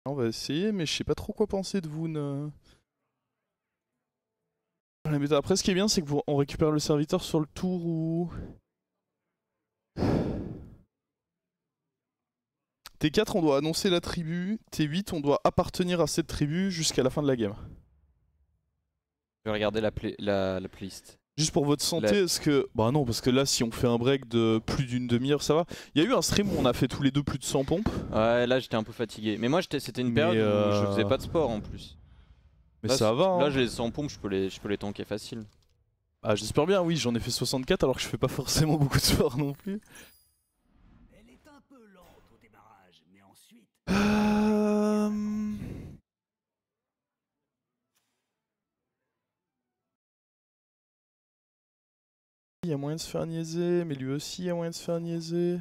On va essayer, mais je sais pas trop quoi penser de Voon. La méta. Après, ce qui est bien, c'est qu'on récupère le serviteur sur le tour où... T4, on doit annoncer la tribu. T8, on doit appartenir à cette tribu jusqu'à la fin de la game. Je vais regarder la playlist. Juste pour votre santé, est-ce que... Bah non, parce que là, si on fait un break de plus d'une demi-heure, ça va. Il y a eu un stream où on a fait tous les deux plus de 100 pompes. Ouais, là j'étais un peu fatigué. Mais moi c'était une période où je faisais pas de sport en plus. Mais Là, ça va, hein. Là j'ai les 100 pompes, je peux les tanker facile. Ah, j'espère bien, oui, j'en ai fait 64 alors que je fais pas forcément beaucoup de sport non plus. Elle est un peu lente au démarrage, mais ensuite... Il y a moyen de se faire niaiser, mais lui aussi il y a moyen de se faire niaiser.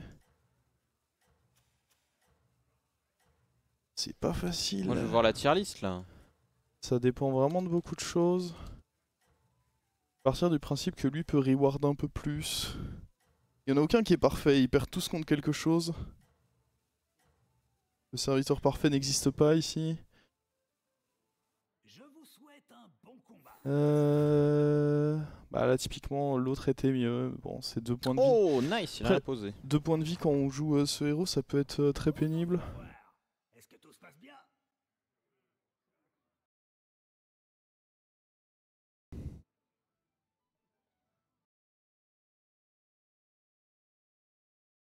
C'est pas facile. Moi je veux voir la tier list là. Ça dépend vraiment de beaucoup de choses. Partir du principe que lui peut reward un peu plus. Il y en a aucun qui est parfait, ils perdent tous contre quelque chose. Le serviteur parfait n'existe pas ici. Je vous souhaite un bon combat. Bah là typiquement l'autre était mieux. Bon, c'est 2 points de vie. Oh nice, il a posé. 2 points de vie quand on joue ce héros, ça peut être très pénible. Est-ce que tout se passe bien?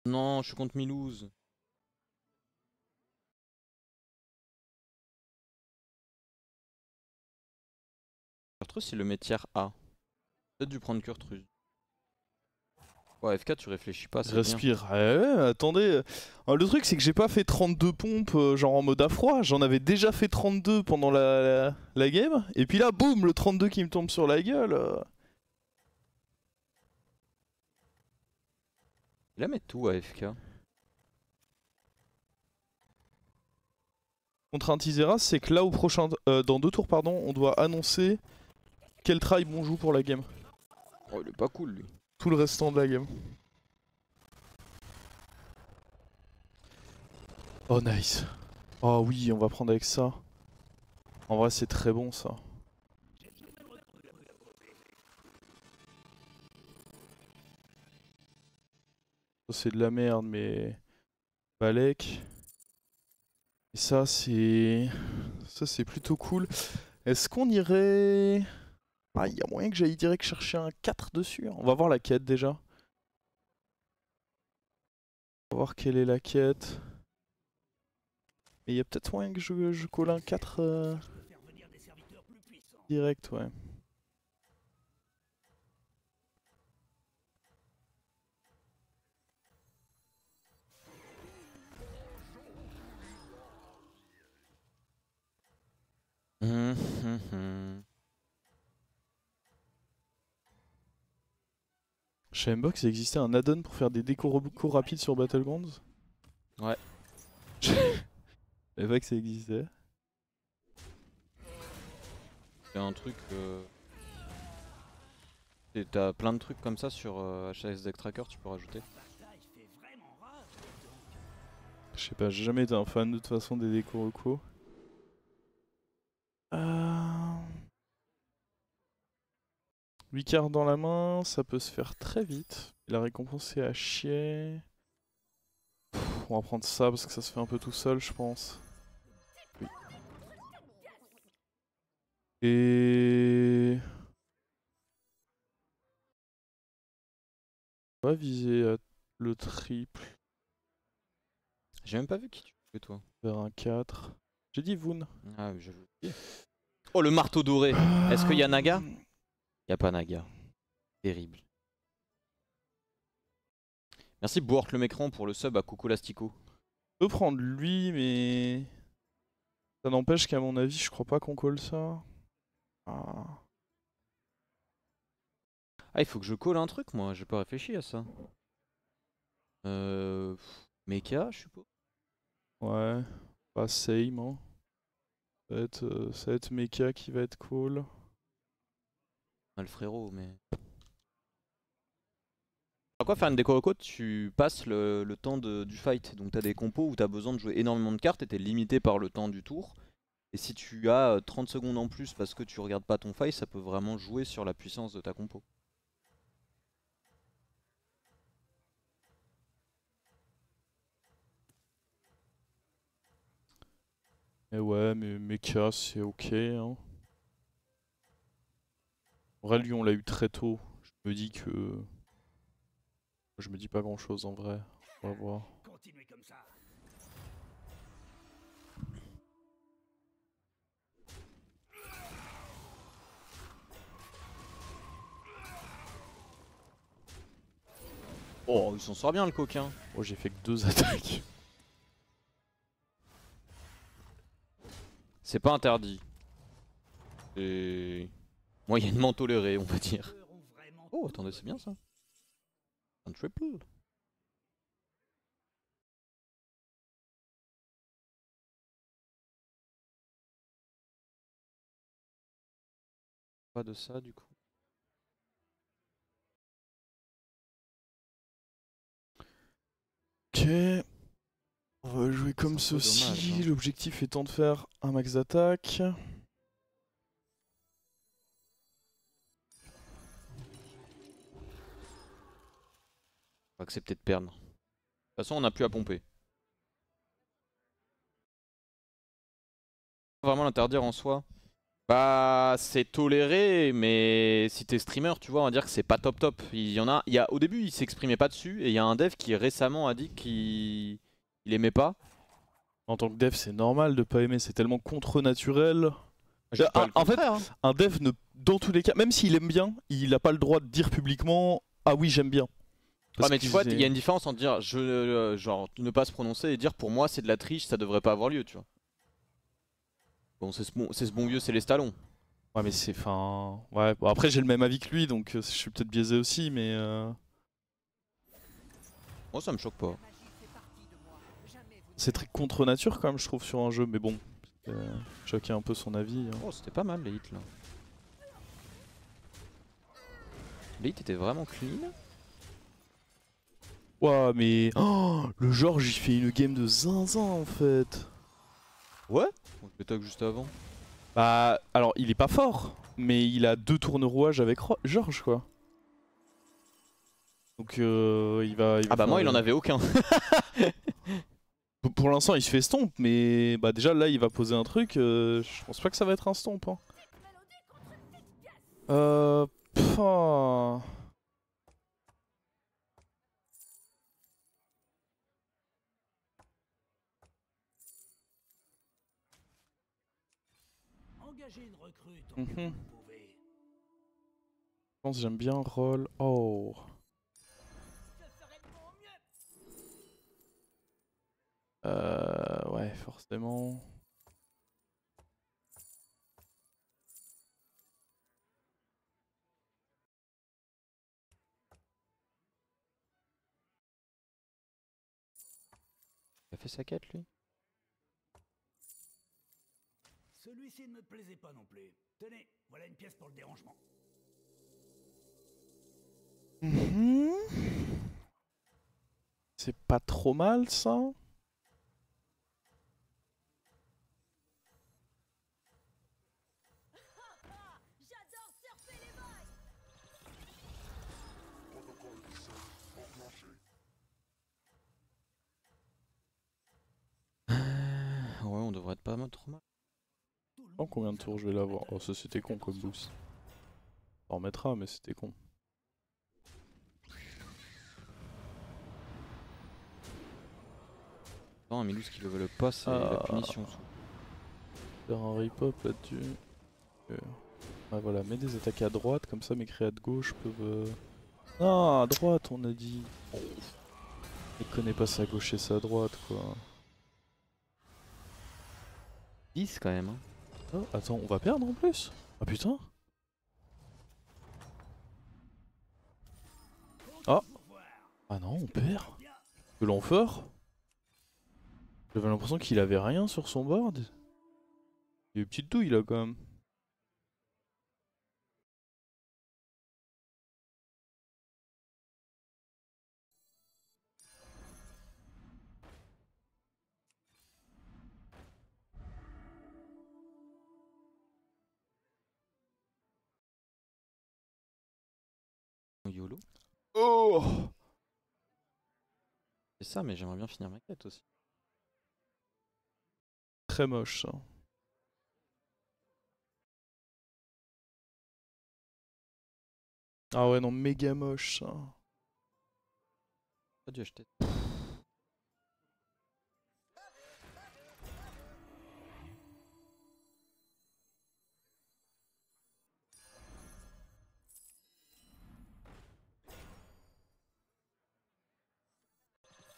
Non, je suis contre Milouz. Kurtrus il le met tiers A. Peut-être dû prendre Kurtrus. Ouais, FK tu réfléchis pas, c'est Respire. Attendez. Le truc c'est que j'ai pas fait 32 pompes genre en mode à froid. J'en avais déjà fait 32 pendant la game. Et puis là, boum, le 32 qui me tombe sur la gueule. Il a met tout à FK. Contre un Tizera, c'est que là au prochain, dans 2 tours pardon, on doit annoncer quel tribe on joue pour la game. Oh il est pas cool lui. Tout le restant de la game. Oh nice. Oh oui, on va prendre avec ça. En vrai c'est très bon ça. C'est de la merde mais... Balek. Et ça c'est... Ça c'est plutôt cool. Est-ce qu'on irait... Ah, il y a moyen que j'aille direct chercher un 4 dessus. On va voir la quête déjà. On va voir quelle est la quête. Mais il y a peut-être moyen que je colle un 4 direct, ouais. Je savais même pas que ça existait un add-on pour faire des décos rapides sur Battlegrounds. Ouais. Je savais pas que ça existait. C'est un truc... T'as plein de trucs comme ça sur HAS Deck Tracker, tu peux rajouter. Je sais pas, j'ai jamais été un fan de toute façon des décos recos. 8 cartes dans la main, ça peut se faire très vite. Et la récompense est à chier. On va prendre ça parce que ça se fait un peu tout seul, je pense. Oui. Et... On va viser le triple. J'ai même pas vu qui tu fais toi. Vers un 4. J'ai dit Voon. Ah oui, j'avoue. Oh le marteau doré. Est-ce qu'il y a Naga? Y a pas Naga. Terrible. Merci Boort le Mécran pour le sub à Coucou Lastico. On peut prendre lui, mais... Ça n'empêche qu'à mon avis, je crois pas qu'on colle ça. Ah, il faut que je colle un truc moi, j'ai pas réfléchi à ça. Mecha, je suppose. ouais. Pas same, hein. Ça va être Mecha qui va être cool. Ah, le frérot, mais... À quoi faire une déco reco, tu passes le temps du fight. Donc t'as des compos où t'as besoin de jouer énormément de cartes et t'es limité par le temps du tour. Et si tu as 30 secondes en plus parce que tu regardes pas ton fight, ça peut vraiment jouer sur la puissance de ta compo. Et ouais, mais Mecha c'est ok. Hein. En vrai, lui on l'a eu très tôt. Je me dis que. Je me dis pas grand chose en vrai. On va voir. Continuez comme ça. Oh, il s'en sort bien le coquin. Oh, j'ai fait que 2 attaques. C'est pas interdit. C'est moyennement toléré, on va dire. Eux ont vraiment Oh, tout attendez, c'est bien donné. ça. Un triple. Pas de ça du coup. Ok. On va jouer comme C'est un peu dommage, ceci. hein. L'objectif étant de faire un max d'attaque. On va accepter de perdre. De toute façon, on n'a plus à pomper. Vraiment l'interdire en soi. Bah, c'est toléré, mais si t'es streamer, tu vois, on va dire que c'est pas top top. Au début, il s'exprimait pas dessus, et il y a un dev qui récemment a dit qu'il aimait pas. En tant que dev, c'est normal de pas aimer, c'est tellement contre-naturel. Je dis pas le En fait, contraire, hein. un dev, dans tous les cas, même s'il aime bien, il a pas le droit de dire publiquement « Ah oui, j'aime bien ». Ouais, mais tu vois, il y a une différence entre dire genre ne pas se prononcer et dire pour moi c'est de la triche, ça devrait pas avoir lieu, tu vois. Bon, c'est ce bon vieux Célestalon. Ouais, mais c'est... Enfin... Ouais, bon, après j'ai le même avis que lui, donc je suis peut-être biaisé aussi, mais... Moi, ça me choque pas. C'est très contre-nature quand même, je trouve, sur un jeu, mais bon. Chacun un peu son avis. Hein. Oh, c'était pas mal les hits là. Les hits étaient vraiment clean. Ouah, mais... Oh, le Georges, il fait une game de zinzin, en fait. Ouais. On se talk juste avant. Bah, alors, il est pas fort, mais il a 2 tournes rouages avec Georges, quoi. Donc, il va Ah bah faire, moi, il en avait aucun. Pour l'instant, il se fait stomp, mais bah déjà là, il va poser un truc. Je pense pas que ça va être un stomp. Hein. Pff, ah. Engagez une recrue tant Mhm. que vous le pouvez. Je pense que j'aime bien roll. Oh. Je ferai de mon mieux. Ouais, forcément. Il a fait sa quête lui. Celui-ci ne me plaisait pas non plus. Tenez, voilà une pièce pour le dérangement. Mhm. C'est pas trop mal ça. Ouais, on devrait être pas mal trop mal. Oh, combien de tours je vais l'avoir? Oh, ça c'était con comme boost. On remettra, mais c'était con. Non, un Milous qui le veut pas, c'est la punition. Faire un rip-up là-dessus. Ouais, voilà, mets des attaques à droite, comme ça mes créas de gauche peuvent. Ah, à droite, on a dit. Oh. Il connaît pas sa gauche et sa droite, quoi. 10 quand même. Hein. Oh, attends, on va perdre en plus? Ah putain. Ah. Ah non, on perd. Que l'enfer. J'avais l'impression qu'il avait rien sur son board. Il y a une petite douille là quand même. Oh! C'est ça, mais j'aimerais bien finir ma quête aussi. Très moche ça. Ah ouais, non, méga moche ça. Pas dû acheter.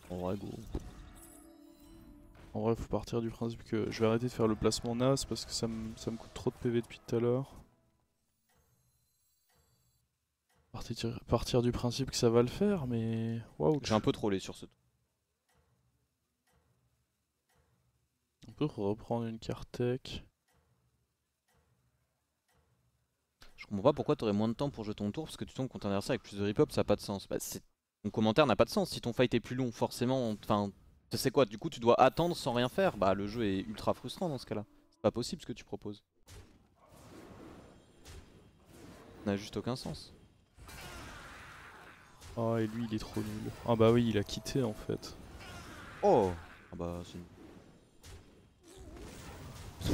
En vrai, go. En vrai, faut partir du principe que je vais arrêter de faire le placement naze parce que ça me coûte trop de PV depuis tout à l'heure. Partir du principe que ça va le faire, mais waouh. J'ai un peu trollé sur ce tour. On peut reprendre une carte tech. Je comprends pas pourquoi t'aurais moins de temps pour jouer ton tour parce que tu tombes contre un adversaire avec plus de rip-up, ça a pas de sens. Bah, ton commentaire n'a pas de sens. Si ton fight est plus long, forcément, enfin, tu sais quoi, du coup tu dois attendre sans rien faire. Bah le jeu est ultra frustrant dans ce cas-là. C'est pas possible ce que tu proposes. Ça n'a juste aucun sens. Ah, et lui il est trop nul. Ah bah oui, il a quitté en fait. Oh. Ah bah c'est nul.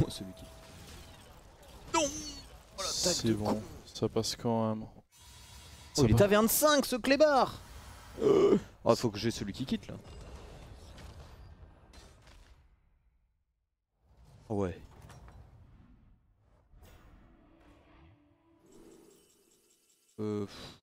Celui qui... Non. C'est bon, ça passe quand même. Oh, il est à 25 ce clébard. Oh, faut que j'ai celui qui quitte là. Oh, ouais. Pff.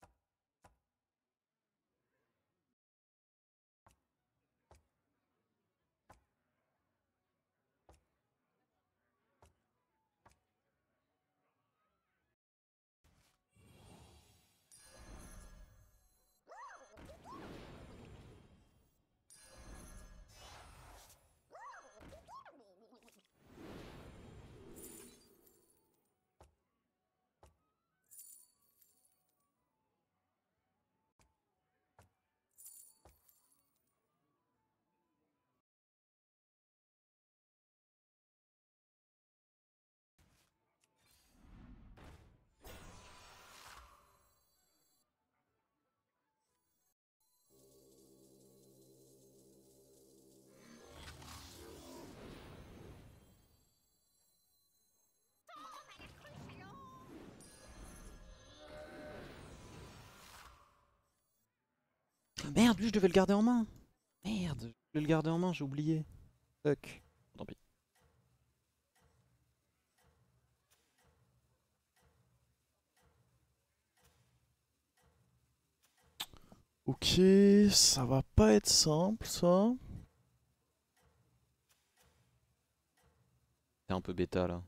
Merde, lui je devais le garder en main. Merde, je voulais le garder en main, j'ai oublié. Fuck. Tant pis. Ok, ça va pas être simple ça. C'est un peu bêta là.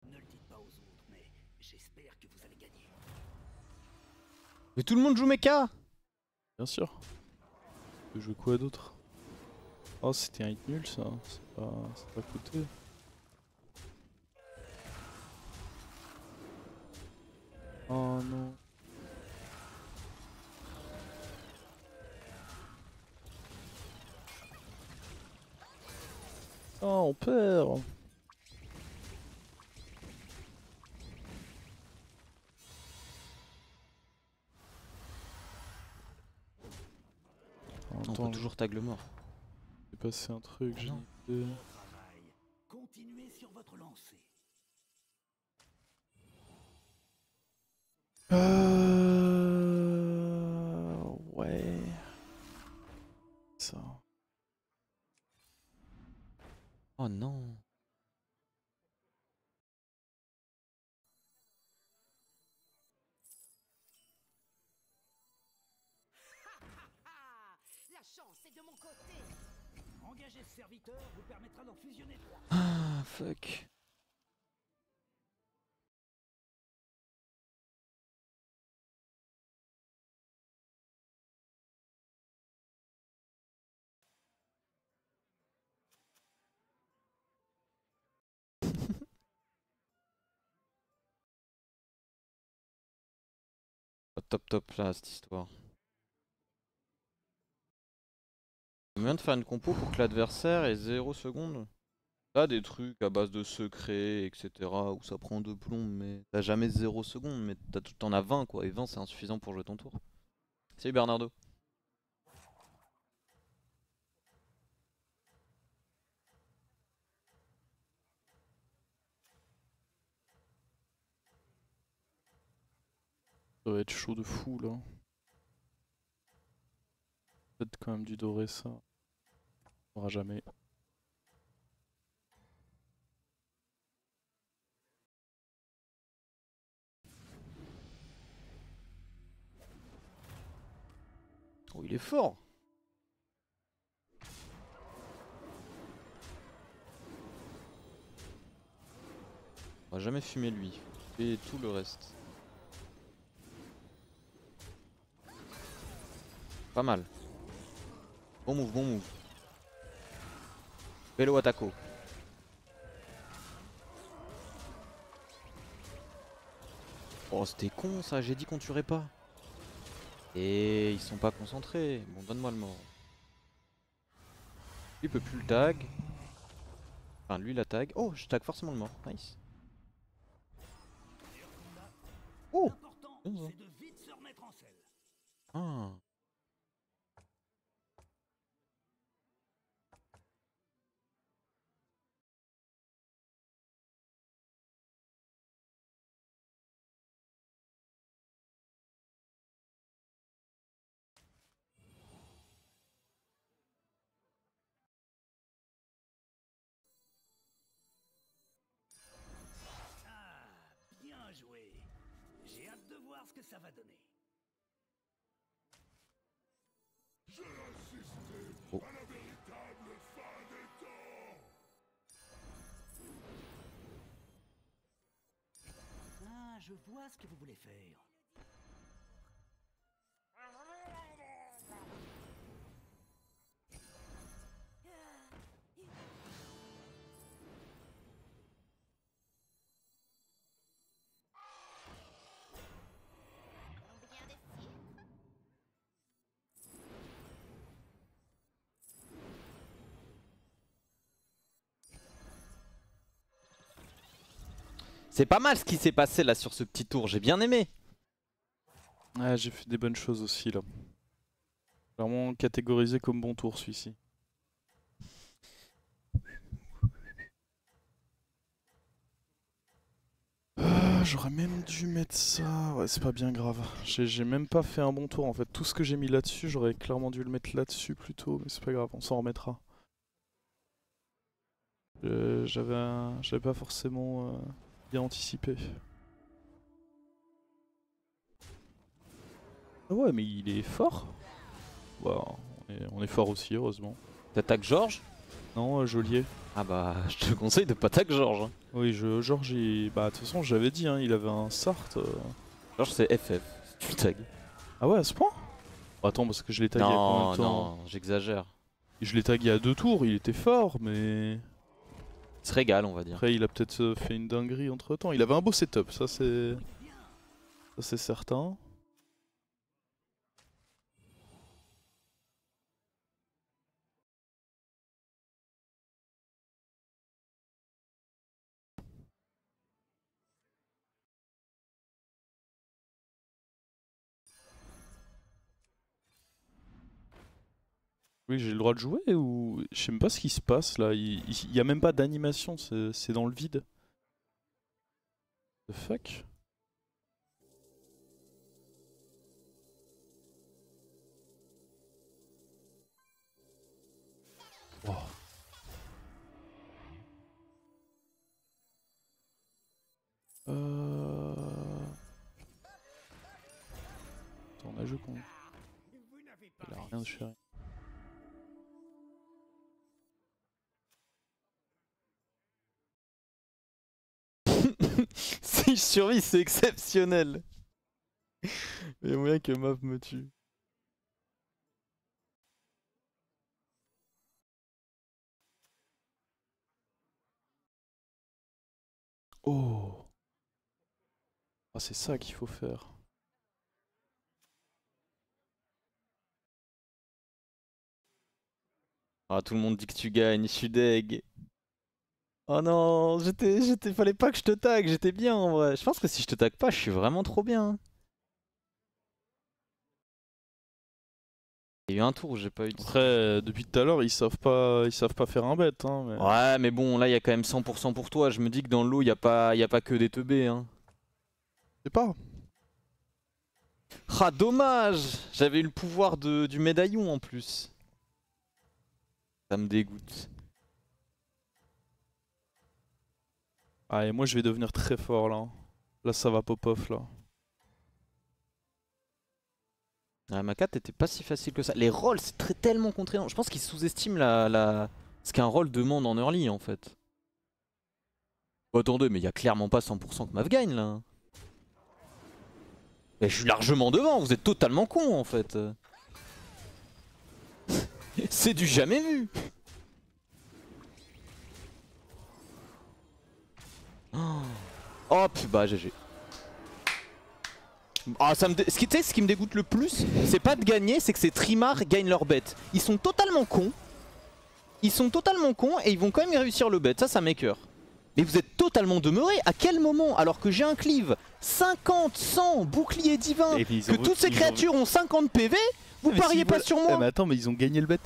Ne le dites pas aux autres, mais j'espère que vous allez gagner. Mais tout le monde joue mecha. Bien sûr. Tu jouer quoi d'autre? Oh, c'était un hit nul ça. C'est pas coûteux. Oh non. Oh, on perd. On Attends, peut toujours tag le mort. j'ai passé un truc, j'ai non. une idée. Bon travail. Continuez sur votre lancée. Ouais. Ça. Oh non. Ah, la chance est de mon côté. Engagez ce serviteur vous permettra d'en fusionner 3. Ah, fuck. Pas top top là cette histoire. Combien de faire une compo pour que l'adversaire ait 0 secondes? T'as des trucs à base de secrets, etc. où ça prend 2 plombs, mais t'as jamais 0 secondes, mais t'en as 20 quoi, et 20 c'est insuffisant pour jouer ton tour. Salut Bernardo. Ça va être chaud de fou là. Peut-être quand même du doré ça. On aura jamais. Oh il est fort. On va jamais fumer lui, et tout le reste. Pas mal. Bon move, bon move. Vélo attaco. Oh c'était con ça, j'ai dit qu'on tuerait pas. Et ils sont pas concentrés. Bon donne-moi le mort. Lui peut plus le tag. Enfin lui la tag. Oh je tag forcément le mort. Nice. Oh L'important, bien ça. c'est de vite se remettre en selle. Ah. Ah, bien joué. J'ai hâte de voir ce que ça va donner. Oh. Ah, je vois ce que vous voulez faire. Combien de filtres? C'est pas mal ce qui s'est passé là sur ce petit tour, j'ai bien aimé. Ah, j'ai fait des bonnes choses aussi là. Clairement catégorisé comme bon tour celui-ci. J'aurais même dû mettre ça. Ouais, c'est pas bien grave. J'ai même pas fait un bon tour en fait. Tout ce que j'ai mis là-dessus, j'aurais clairement dû le mettre là-dessus plutôt. Mais c'est pas grave, on s'en remettra. J'avais pas forcément bien anticipé. Ah ouais, mais il est fort. Bah, on est fort aussi, heureusement. T'attaques Georges? Non, Geôlier. Ah bah je te conseille de pas attaquer Georges. Hein. Oui, Georges, bah de toute façon, j'avais dit, hein, il avait un Sartre. Georges c'est FF, si tu le tags. Ah ouais, à ce point? Attends, parce que je l'ai tagué il y a combien de Non, temps? non, j'exagère. Je l'ai tagué à 2 tours, il était fort, mais... Il se régale on va dire. Après, il a peut-être fait une dinguerie entre temps. Il avait un beau setup, ça c'est certain. Oui, j'ai le droit de jouer ou... Je sais même pas ce qui se passe là. Il y a même pas d'animation, c'est dans le vide. The fuck? Wow. Attends, on a joué con. Vous n'avez pas Il a rien de chéri. Si je survis c'est exceptionnel. Il y a moyen que Map me tue. Oh. Ah, c'est ça qu'il faut faire. Ah tout le monde dit que tu gagnes, je suis deg. Oh non, fallait pas que je te tag, j'étais bien en vrai. Je pense que si je te tag pas, je suis vraiment trop bien. Il y a eu un tour où j'ai pas eu de... Après, depuis tout à l'heure, ils savent pas faire un bet. Hein, mais... Ouais, mais bon, là il y a quand même 100% pour toi. Je me dis que dans l'eau, y a pas que des teubés. Hein. Je sais pas. Ah, dommage! J'avais eu le pouvoir du médaillon en plus. Ça me dégoûte. Ah, et moi, je vais devenir très fort là. Là, ça va pop-off là. Ouais, ma 4 était pas si facile que ça. Les rolls, c'est tellement contraignant. Je pense qu'ils sous-estiment ce qu'un roll demande en early en fait. Oh, attendez, mais il y a clairement pas 100% que Mav gagne là. Mais je suis largement devant, vous êtes totalement con en fait. C'est du jamais vu. Hop, bah GG. Ah, ce qui me dégoûte le plus, c'est pas de gagner, c'est que ces trimards gagnent leur bet. Ils sont totalement cons. Ils sont totalement cons et ils vont quand même réussir le bet, ça m'écoeure. Mais vous êtes totalement demeurés, à quel moment, alors que j'ai un cleave 50, 100, bouclier divin, que toutes ces créatures ont 50 PV, vous pariez pas sur moi? Mais attends, mais ils ont gagné le bet.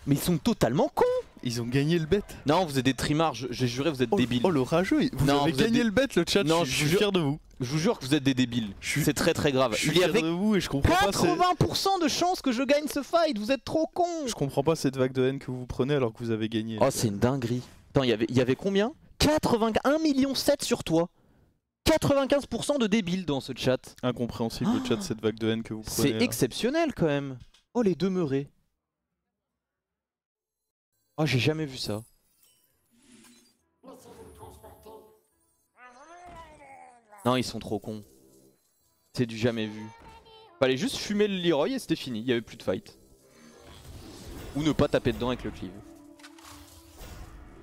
Mais ils sont totalement cons. Ils ont gagné le bet. Non, vous êtes des trimards, j'ai juré, vous êtes débiles. Oh, le rageux, vous avez gagné le bet, le chat, non, je suis fier de vous. Je vous jure que vous êtes des débiles, c'est très très grave. Je suis Il y fier avait de vous et je comprends pas. 80% de chances que je gagne ce fight, vous êtes trop cons. Je comprends pas cette vague de haine que vous prenez alors que vous avez gagné. Oh, c'est une dinguerie. Attends, il y avait combien? 1,7 million sur toi. 95% de débiles dans ce chat. Incompréhensible le chat, cette vague de haine que vous prenez. C'est exceptionnel quand même. Oh, les demeurés. Oh, j'ai jamais vu ça. Non, ils sont trop cons. C'est du jamais vu. Fallait juste fumer le Leroy et c'était fini, il y avait plus de fight. Ou ne pas taper dedans avec le cleave.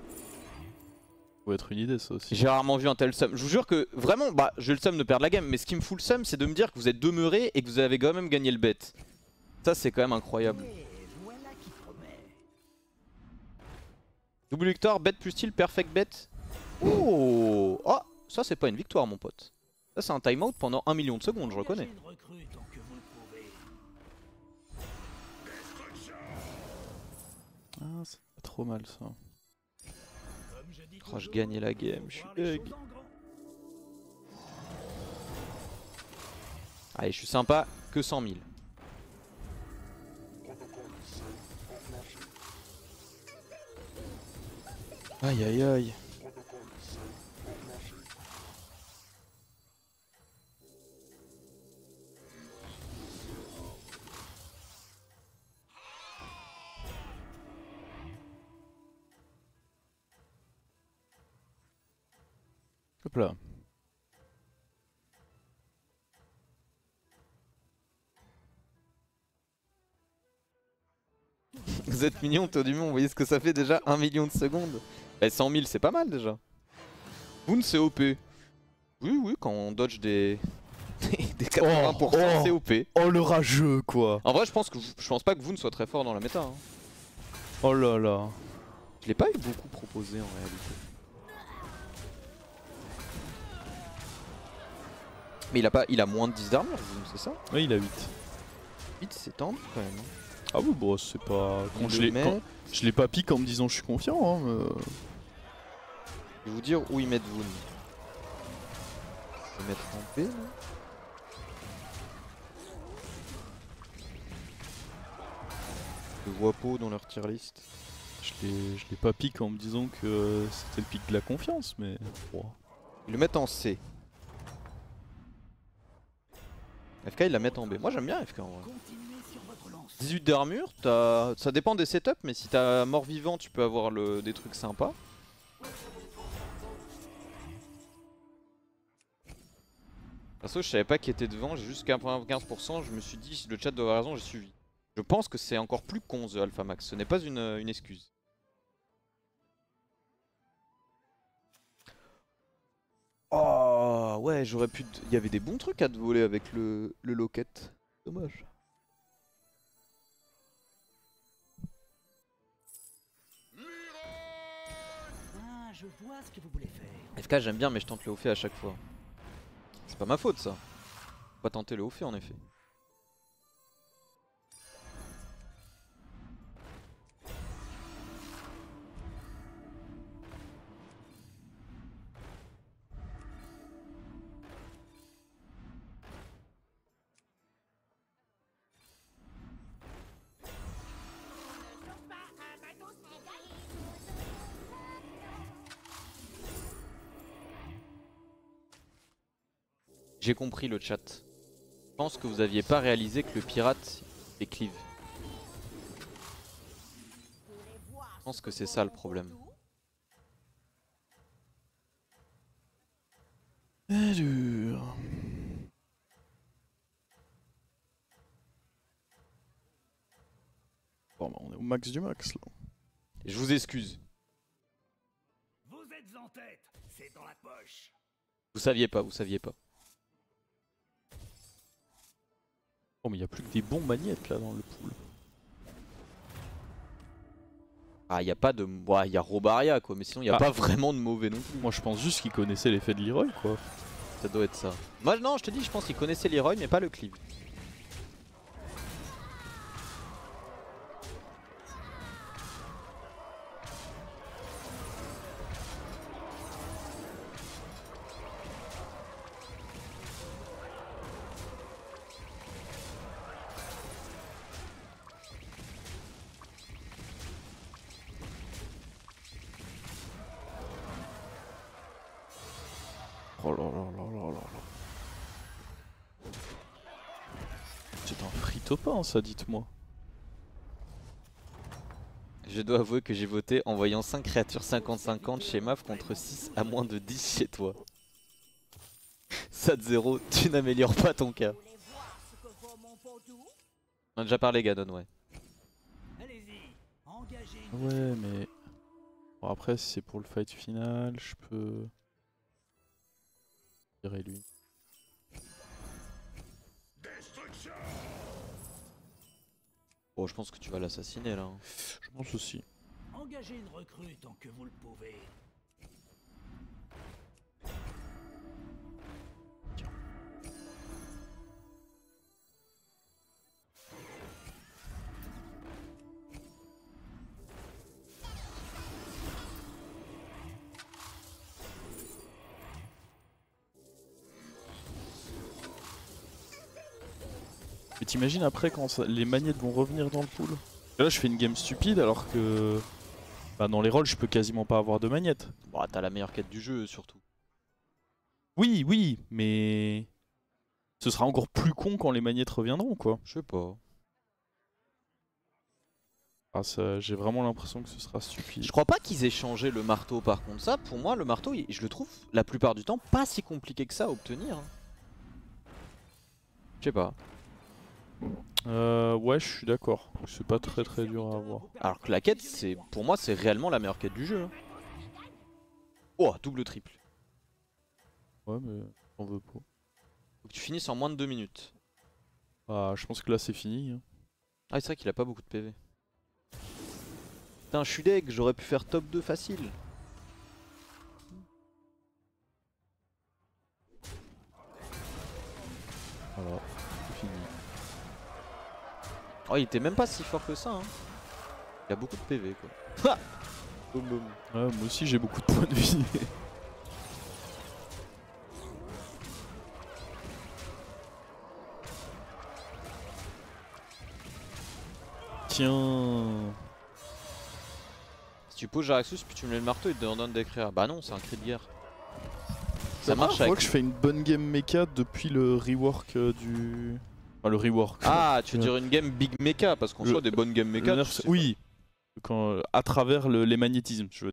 Ça peut être une idée ça aussi. J'ai rarement vu un tel sum. Je vous jure que vraiment, bah j'ai le sum de perdre la game, mais ce qui me fout le sum, c'est de me dire que vous êtes demeuré et que vous avez quand même gagné le bet. Ça, c'est quand même incroyable. Double victoire, bet plus style, perfect bet. Oh, oh, ça c'est pas une victoire mon pote. Ça c'est un timeout pendant 1 million de secondes, je reconnais. Ah, c'est pas trop mal ça. Oh, je gagnais la game, je suis bug. Allez, je suis sympa, que 100 000. Aïe aïe aïe. Hop là. Vous êtes mignon, Taux du Monde, vous voyez ce que ça fait déjà 1 million de secondes. Eh, 100 000 c'est pas mal déjà. Boon c'est OP. Oui oui, quand on dodge des 80% c'est OP. Oh le rageux quoi. En vrai je pense pas que Voon soit très fort dans la méta. Hein. Oh là là. Je l'ai pas eu beaucoup proposé en réalité. Mais il a moins de 10 d'armure, c'est ça? Oui, il a 8. 8 c'est tendu quand même. Hein. Ah oui, bon, c'est pas. Quand Il je l'ai pas pique en me disant je suis confiant. Hein, Je vais vous dire où ils mettent Voon. Je vais mettre en P là. Le Wapo dans leur tier list. Je l'ai pas pique en me disant que c'était le pic de la confiance, mais. Oh. Ils le mettent en C. FK ils la mettent en B. Moi j'aime bien FK en vrai. 18 d'armure, ça dépend des setups, mais si t'as mort vivant tu peux avoir des trucs sympas. Perso je savais pas qui était devant, j'ai juste 95%, je me suis dit si le chat doit avoir raison, j'ai suivi. Je pense que c'est encore plus con The Alpha Max, ce n'est pas une excuse. Oh ouais, j'aurais pu... Il y avait des bons trucs à te voler avec le locket. Dommage. Je vois ce que vous voulez faire. FK j'aime bien mais je tente le haut fait à chaque fois. C'est pas ma faute ça. Faut pas tenter le haut fait en effet. J'ai compris le chat. Je pense que vous aviez pas réalisé que le pirate est cleave. Je pense que c'est ça le problème. Allure. Bon bah on est au max du max là. Je vous excuse. Vous êtes en tête. C'est dans la poche. Vous saviez pas, vous saviez pas. Oh mais il y a plus que des bons magnettes là dans le pool. Ah, y a pas de. Ouais, y a Robaria quoi, mais sinon y a pas vraiment de mauvais non plus. Moi je pense juste qu'il connaissait l'effet de Leroy quoi. Ça doit être ça. Moi non, je te dis, je pense qu'il connaissait Leroy mais pas le cleave. Oh là là là là là là. C'est un frito-pain ça, dites-moi. Je dois avouer que j'ai voté en voyant 5 créatures 50-50 chez MAF contre 6 à moins de 10 chez toi. Sad 0, tu n'améliores pas ton cas. On a déjà parlé Ganon, ouais. Allez-y. Engagez. Ouais mais... Bon après si c'est pour le fight final, je peux... Tirer lui. Bon, je pense que tu vas l'assassiner là. Je pense aussi. Engagez une recrue tant que vous le pouvez. Mais t'imagines après quand les magnettes vont revenir dans le pool? Là je fais une game stupide alors que... Bah dans les rolls je peux quasiment pas avoir de magnettes. Bon, t'as la meilleure quête du jeu surtout. Oui, oui, mais... Ce sera encore plus con quand les magnettes reviendront quoi. Je sais pas. Ah, j'ai vraiment l'impression que ce sera stupide. Je crois pas qu'ils aient changé le marteau par contre. Ça, pour moi, le marteau, je le trouve la plupart du temps pas si compliqué que ça à obtenir. Je sais pas. Ouais, je suis d'accord. C'est pas très dur à avoir. Alors que la quête, pour moi, c'est réellement la meilleure quête du jeu. Oh, double triple. Ouais, mais on veut pas. Faut que tu finisses en moins de 2 minutes. Ah, je pense que là c'est fini. Hein. Ah, c'est vrai qu'il a pas beaucoup de PV. Putain, je suis deg, j'aurais pu faire top 2 facile. Voilà, c'est fini. Oh, il était même pas si fort que ça. Hein. Il a beaucoup de PV quoi. Boum boum. Ouais, moi aussi j'ai beaucoup de points de vie. Tiens. Si tu poses Jaraxxus puis tu me mets le marteau, il te donne d'écrire. Bah non, c'est un cri de guerre. Ça marche Je avec... vois que je fais une bonne game mecha depuis le rework du... Enfin le rework. Ah, tu veux dire une game big mecha, parce qu'en soit des bonnes games mecha... Oui, quand, à travers les magnétismes, je veux